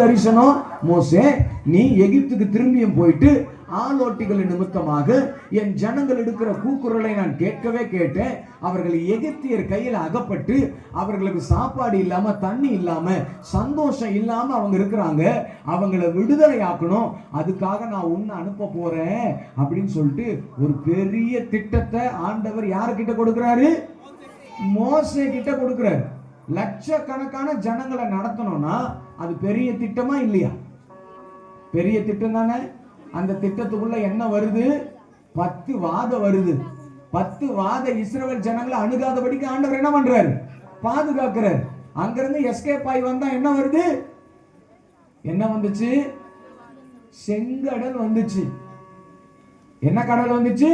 தரிசனம், மோசே நீ எகிப்துக்கு திரும்பியும் போயிட்டு ஆலோட்டிகள் நிமித்தமாக என் ஜனங்கள் எடுக்கிற கூக்குரலை நான் கேட்கவே கேட்டேன். அவர்கள் எகிப்தியர் கையில் அகப்பட்டு அவர்களுக்கு சாப்பாடு இல்லாம தண்ணி இல்லாம சந்தோஷம் இல்லாம அவங்க இருக்கிறாங்க. அவங்களை விடுதலை ஆக்கணும், அதுக்காக நான் உன்னை அனுப்ப போறேன் அப்படின்னு சொல்லிட்டு ஒரு பெரிய திட்டத்தை ஆண்டவர் யாருக்கிட்ட கொடுக்கிறாரு? மோசே கிட்ட கொடுக்கிறாரு. லட்சக்கணக்கான ஜனங்களை நடத்தணும்னா அது பெரிய திட்டமா இல்லையா? பெரிய திட்டம் தானே. அந்த திட்டத்துக்குள்ள என்ன வருது? 10 வாதை வருது. 10 வாதை இஸ்ரவேல் ஜனங்களை அணுகாதபடிக்கு ஆண்டவர் என்ன பண்றாரு? பாதுகாக்கிறார். அங்கிருந்து எஸ்கேப் ஆகி வந்தா என்ன வருது? என்ன வந்துச்சு? செங்கடல் வந்துச்சு. என்ன கடல் வந்துச்சு?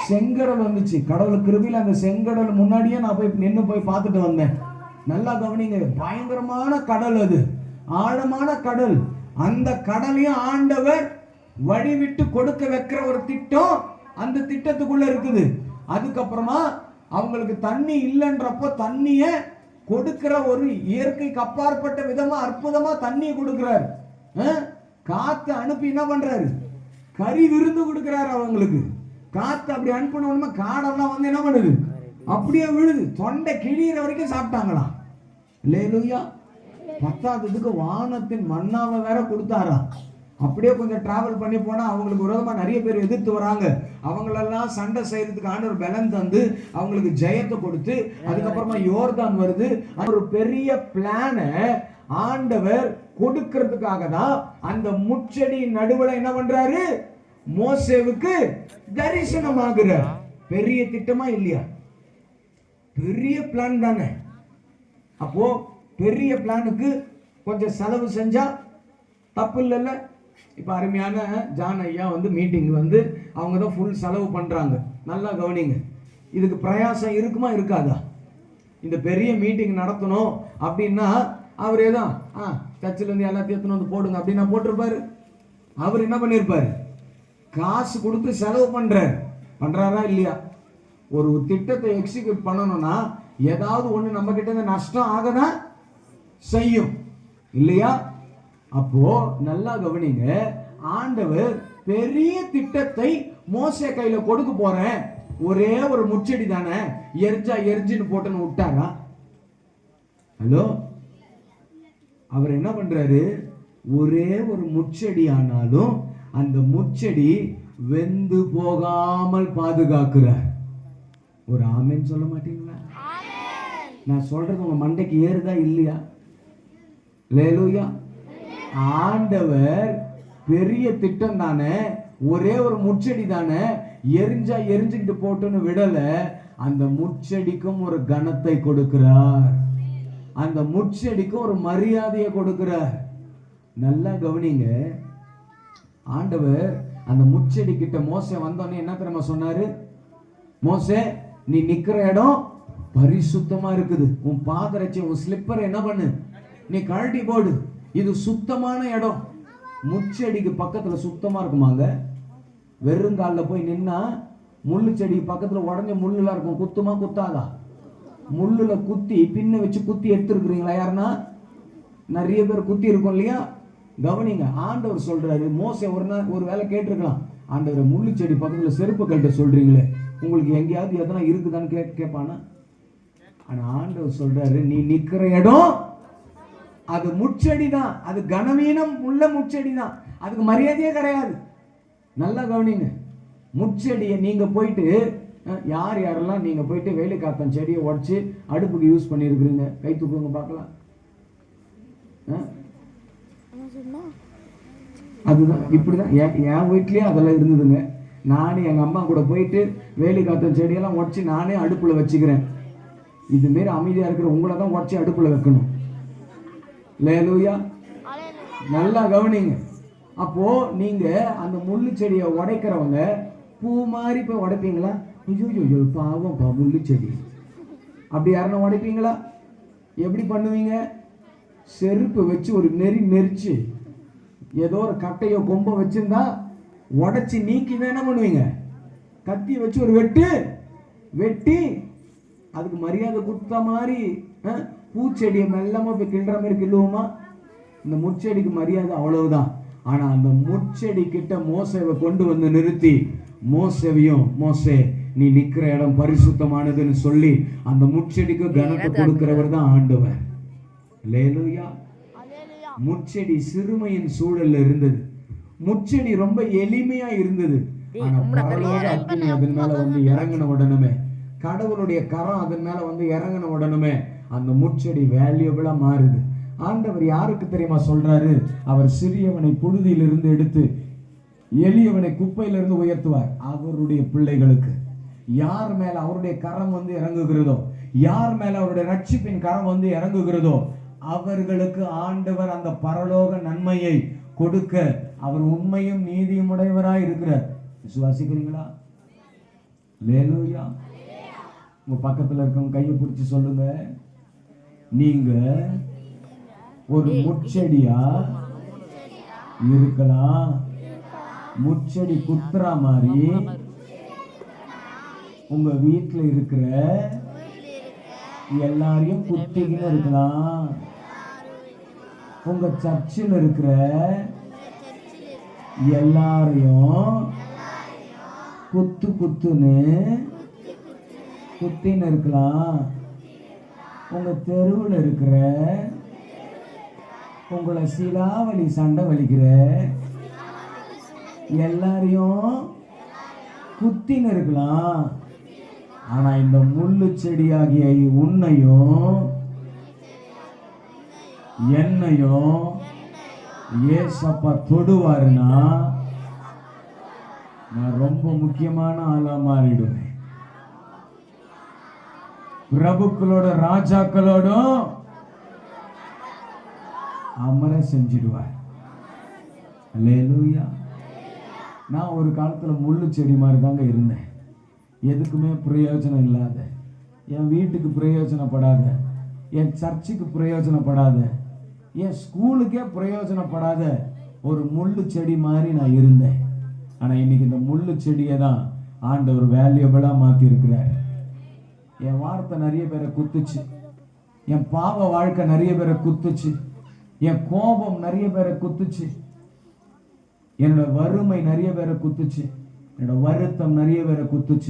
செங்கடல் வந்துச்சு. கடவுள் கிருபையில அந்த செங்கடல் முன்னாடியே நான் போய் நின்று போய் பார்த்துட்டு வந்தேன். நல்லா கவனிங்க, பயங்கரமான கடல், அது ஆழமான கடல். அந்த கடலையும் ஆண்டவர் வழிவிட்டு கொடுக்க வைக்கிற ஒரு திட்டம் அந்த திட்டத்துக்குள்ள இருக்குது. அதுக்கப்புறமா அவங்களுக்கு தண்ணி இல்லைன்றப்போ தண்ணிய கொடுக்கிற ஒரு இயற்கைக்கு அப்பாற்பட்ட விதமா அற்புதமா தண்ணியை கொடுக்கிறார். காத்து அனுப்பி என்ன பண்றாரு? கறி விருந்து கொடுக்கிறாரு அவங்களுக்கு. காத்து அப்படி அனுப்பணும்னா காடெல்லாம் வந்து என்ன பண்ணுது? அப்படியே விழுது. தொண்டை கிழியிற வரைக்கும் சாப்பிட்டாங்களாம். அல்லேலூயா. 10க்கு வானத்தின் மன்னாவை வேற கொடுத்தாரா. அப்படியே கொஞ்சம் டிராவல் பண்ணி போனா அவங்களுக்கு விரோதமா நிறைய பேர் எதிர்த்து வராங்க. அவங்களெல்லாம் சண்டை செய்யறதுக்கு ஆண்டவர் பலன் தந்து அவங்களுக்கு ஜெயத்தை கொடுத்து அதுக்கப்புறமா யோர்தான் வருது. ஒரு பெரிய பிளான ஆண்டவர் கொடுக்கிறதுக்காக தான் அந்த முச்செடி நடுவுல என்ன பண்றாரு? மோசேவுக்கு தரிசனமாகிறார். பெரிய திட்டமா இல்லையா? பெரிய பிளான் தானே. அப்போ பெரிய பிளானுக்கு கொஞ்சம் செலவு செஞ்சா தப்பு இல்லைல்ல. இப்போ அருமையான ஜான் ஐயா வந்து மீட்டிங் வந்து அவங்க தான் ஃபுல் செலவு பண்றாங்க. நல்லா கவனிங்க, இதுக்கு பிரயாசம் இருக்குமா இருக்காதா? இந்த பெரிய மீட்டிங் நடத்தணும் அப்படின்னா அவர் ஏதோ சர்ச்சில் இருந்து எல்லாத்தையும் எடுத்துன்னு வந்து போடுங்க அப்படின்னா போட்டிருப்பாரு. அவர் என்ன பண்ணியிருப்பாரு? காசு கொடுத்து செலவு பண்றாரா இல்லையா? ஒரு திட்டத்தை எக்ஸிக்யூட் பண்ணணும்னா ஏதாவது ஒண்ணு நம்ம கிட்ட இருந்து நஷ்டம் ஆகதான் செய்யும் இல்லையா? அப்போ நல்லா கவனிங்க, ஆண்டவர் பெரிய திட்டத்தை மோசே கையில கொடுக்க போறேன். ஒரே ஒரு முச்செடி தானே, எரிஞ்சுன்னு போட்டுன்னு விட்டாரா? ஹலோ, அவர் என்ன பண்றாரு? ஒரே ஒரு முச்செடி ஆனாலும் அந்த முச்செடி வெந்து போகாமல் பாதுகாக்கிறார். ஒரு ஆமென் சொல்ல மாட்டீங்களா? நான் சொல்றது உங்க மண்டைக்கு ஏறுதா இல்லையா? அல்லேலூயா. ஆண்டவர் பெரிய திட்டம் தானே, ஒரே ஒரு முச்செடி தானே, எரிஞ்சுக்கிட்டு போட்டுன்னு விடல. அந்த முச்செடிக்கும் ஒரு கனத்தை கொடுக்கிறார். அந்த முச்செடிக்கும் ஒரு மரியாதையை கொடுக்கிறார். நல்லா கவனிங்க, ஆண்டவர் அந்த முச்செடி கிட்ட மோசே வந்தோடனே என்ன தெரியுமா சொன்னாரு? மோசே, நீ நிக்கிற இடம் பரிசுத்தமா இருக்குது. உன் பாதரட்சை உன் ஸ்லிப்பரை என்ன பண்ணு? நீ கழட்டி போடு. இது சுத்தமான இடம். முச்செடிக்கு பக்கத்துல சுத்தமா இருக்குமாங்க? வெறுங்கால போய் நின்னா முள்ளு செடி பக்கத்துல உடஞ்ச முள்ளுலாம் இருக்கும். குத்துமா குத்தாதா? முள்ளுல குத்தி பின்ன வச்சு குத்தி எடுத்துருக்குறீங்களா? யாருன்னா நிறைய பேர் குத்தி இருக்கும் இல்லையா? கவனிங்க, ஆண்டவர் சொல்றாரு. மோசே ஒரு வேலை கேட்டிருக்கலாம், ஆண்டவர் முள்ளு செடி பக்கத்துல செருப்பு கழட்ட சொல்றீங்களே, உங்களுக்கு எங்கேயாவது எதனா இருக்குதான்னு கேட்பானா? ஆனா ஆண்டவர் சொல்றாரு, நீ நிக்கிற இடம் அது முச்செடி தான். அது கனவீனம் உள்ள முச்செடி தான். அதுக்கு மரியாதையே கிடையாது. நல்லா கவனிங்க, முச்செடியை நீங்க போயிட்டு யாரெல்லாம் நீங்க போயிட்டு வேலை காத்தன் செடியை உடச்சு அடுப்புக்கு யூஸ் பண்ணிருக்கிறீங்க? கை தூக்குங்க பார்க்கலாம். அதுதான் இப்படிதான் என் வீட்லயே அதெல்லாம் இருந்ததுங்க. நானே எங்க அம்மா கூட போயிட்டு வேலி காத்தன் செடியெல்லாம் உடச்சி நானே அடுப்புல வச்சுக்கிறேன். இது மாரி அமைதியா இருக்கிற உங்களை தான் உடச்சி அடுப்புல வைக்கணும். அல்லேலூயா. நல்லா கவனிங்க. அப்போ நீங்க அந்த முள்ளு செடியை உடைக்கிறவங்க பூ மாதிரி போய் உடைப்பீங்களா? ஐயோ பாவம் முள்ளு செடி அப்படி யாருன்னா உடைப்பீங்களா? எப்படி பண்ணுவீங்க? செருப்பு வச்சு ஒரு நெரிச்சு ஏதோ ஒரு கட்டையோ கொம்பை வச்சிருந்தா உடைச்சி நீக்கி என்ன பண்ணுவீங்க? கத்தி வச்சு ஒரு வெட்டி அதுக்கு மரியாதை கொடுத்த மாதிரி பூச்செடியை மெல்லமா போய் கிள்ற மாதிரி கிள்ளுவோமா? இந்த முட்செடிக்கு மரியாதை அவ்வளவுதான். ஆனா அந்த முட்செடி கிட்ட மோசேவை கொண்டு வந்து நிறுத்தி, மோசேவையும், மோசே நீ நிக்கிற இடம் பரிசுத்தமானதுன்னு சொல்லி அந்த முட்செடிக்கு கனத்தை கொடுக்கிறவர் தான் ஆண்டவர். அல்லேலூயா. முட்செடி சிறுமையின் சூழல்ல இருந்தது. முட்செடி ரொம்ப எளிமையா இருந்தது. ஆனா பரலோக அக்கினி அதன் மேல வந்து இறங்கின உடனே, கடவுளுடைய கரம் அதன் மேல வந்து இறங்கின உடனே அந்த முட்செடி வேல்யூபிளா மாறுது. ஆண்டவர் யாருக்கு தெரியுமா சொல்றாரு? அவர் சிறியவனை புழுதியிலிருந்து எடுத்து எளியவனை குப்பையிலிருந்து உயர்த்துவார். அவருடைய பிள்ளைகளுக்கு யார் மேல அவருடைய கரம் வந்து இறங்குகிறதோ, யார் மேல அவருடைய ரட்சிப்பின் கரம் வந்து இறங்குகிறதோ, அவர்களுக்கு ஆண்டவர் அந்த பரலோக நன்மையை கொடுக்க அவர் உண்மையும் நீதியும் உடையவராய் இருக்கிறார். விசுவாசிக்கிறீங்களா? அல்லேலூயா. உங்க பக்கத்துல இருக்கவங்க கையை பிடிச்சு சொல்லுங்க, நீங்க ஒரு முட்செடியா இருக்கலாம். முட்செடி குத்துறா மாதிரி உங்க வீட்டுல இருக்கிற எல்லாரையும் குத்திக்கின்னு இருக்கலாம். உங்க சர்ச்சில் இருக்கிற எல்லாரையும் குத்து குத்துன்னு குத்தின்னு இருக்கலாம். உங்க தெருவில் இருக்கிற உங்களை சிலாவலி சண்டை வலிக்கிற எல்லாரையும் குத்தின்னு இருக்கலாம். ஆனா இந்த முள்ளு செடியாகிய உன்னையும் என்னையும் ஏசப்பா தொடுவாருன்னா நான் ரொம்ப முக்கியமான ஆளா மாறிடுவேன். பிரபுக்களோட ராஜாக்களோடும் அமர செஞ்சிடுவார். அல்லேலூயா. நான் ஒரு காலத்துல முள்ளு செடி மாதிரி தாங்க இருந்தேன். எதுக்குமே பிரயோஜனம் இல்லாத, என் வீட்டுக்கு பிரயோஜனப்படாத, என் சர்ச்சுக்கு பிரயோஜனப்படாத, என் ஸ்கூலுக்கே பிரயோஜனப்படாத ஒரு முள்ளு செடி மாதிரி நான் இருந்தேன். ஆனா இன்னைக்கு இந்த முள்ளு செடியை தான் ஆண்டவர் வேல்யூபிளா மாத்தி இருக்கிறார். என் வார்த்தை நிறைய பேரை குத்துச்சு, என் பாவ வாழ்க்கை நிறைய பேரை குத்துச்சு, என் கோபம் நிறைய பேரை குத்துச்சு, என்னோட வறுமை நிறைய பேரை குத்துச்சு, என்னோட வருத்தம் நிறைய பேரை குத்துச்சு.